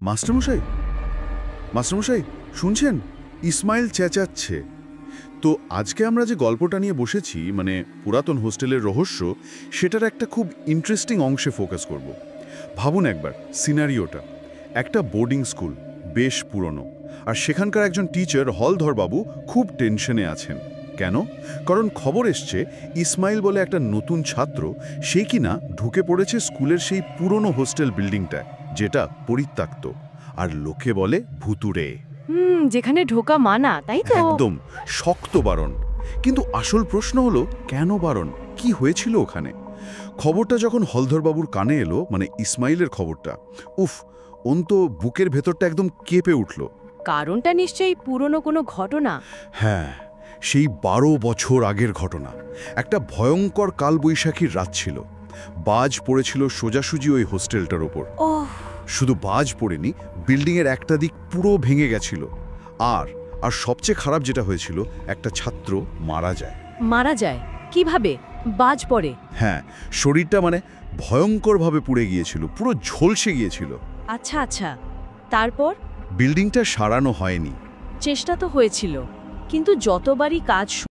মাস্টারমশাই, মাস্টারমশাই শুনছেন? ইসমাইল চেঁচাচ্ছে। তো আজকে আমরা যে গল্পটা নিয়ে বসেছি, মানে পুরাতন হোস্টেলের রহস্য, সেটার একটা খুব ইন্টারেস্টিং অংশে ফোকাস করব। ভাবুন একবার সিনারিওটা। একটা বোর্ডিং স্কুল, বেশ পুরনো, আর সেখানকার একজন টিচার হলধরবাবু খুব টেনশনে আছেন। কেন? কারণ খবর এসছে ইসমাইল বলে একটা নতুন ছাত্র, সে কিনা ঢুকে পড়েছে স্কুলের সেই পুরনো হোস্টেল বিল্ডিংটায়, যেটা পরিত্যক্ত, আর লোকে বলে ভুতুড়ে। যেখানে ঢোকা মানা, তাই তো? একদম শক্ত বারণ। কিন্তু আসল প্রশ্ন হলো, কেন বারণ? কি হয়েছিল ওখানে? খবরটা যখন হলধরবাবুর কানে এলো, মানে ইসমাইলের খবরটা, উফ, তো বুকের ভেতরটা একদম কেঁপে উঠল। কারণটা নিশ্চয়ই পুরনো কোনো ঘটনা। হ্যাঁ, সেই 12 বছর আগের ঘটনা। একটা ভয়ঙ্কর কালবৈশাখীর রাত ছিল। বাজ পড়েছিল সোজাসুজি ওই হোস্টেলটার ওপর। ওহ, শুধু বাজ পড়েনি, বিল্ডিংয়ের একটা দিক পুরো ভেঙে গেছিল। আর আর সবচেয়ে খারাপ যেটা হয়েছিল, একটা ছাত্র মারা যায়। মারা যায় কিভাবে? বাজ পড়ে? হ্যাঁ, শরীরটা মানে ভয়ঙ্করভাবে পুড়ে গিয়েছিল, পুরো ঝলসে গিয়েছিল। আচ্ছা আচ্ছা, তারপর? বিল্ডিংটা সারানো হয়নি। চেষ্টা তো হয়েছিল, কিন্তু যতবারই কাজ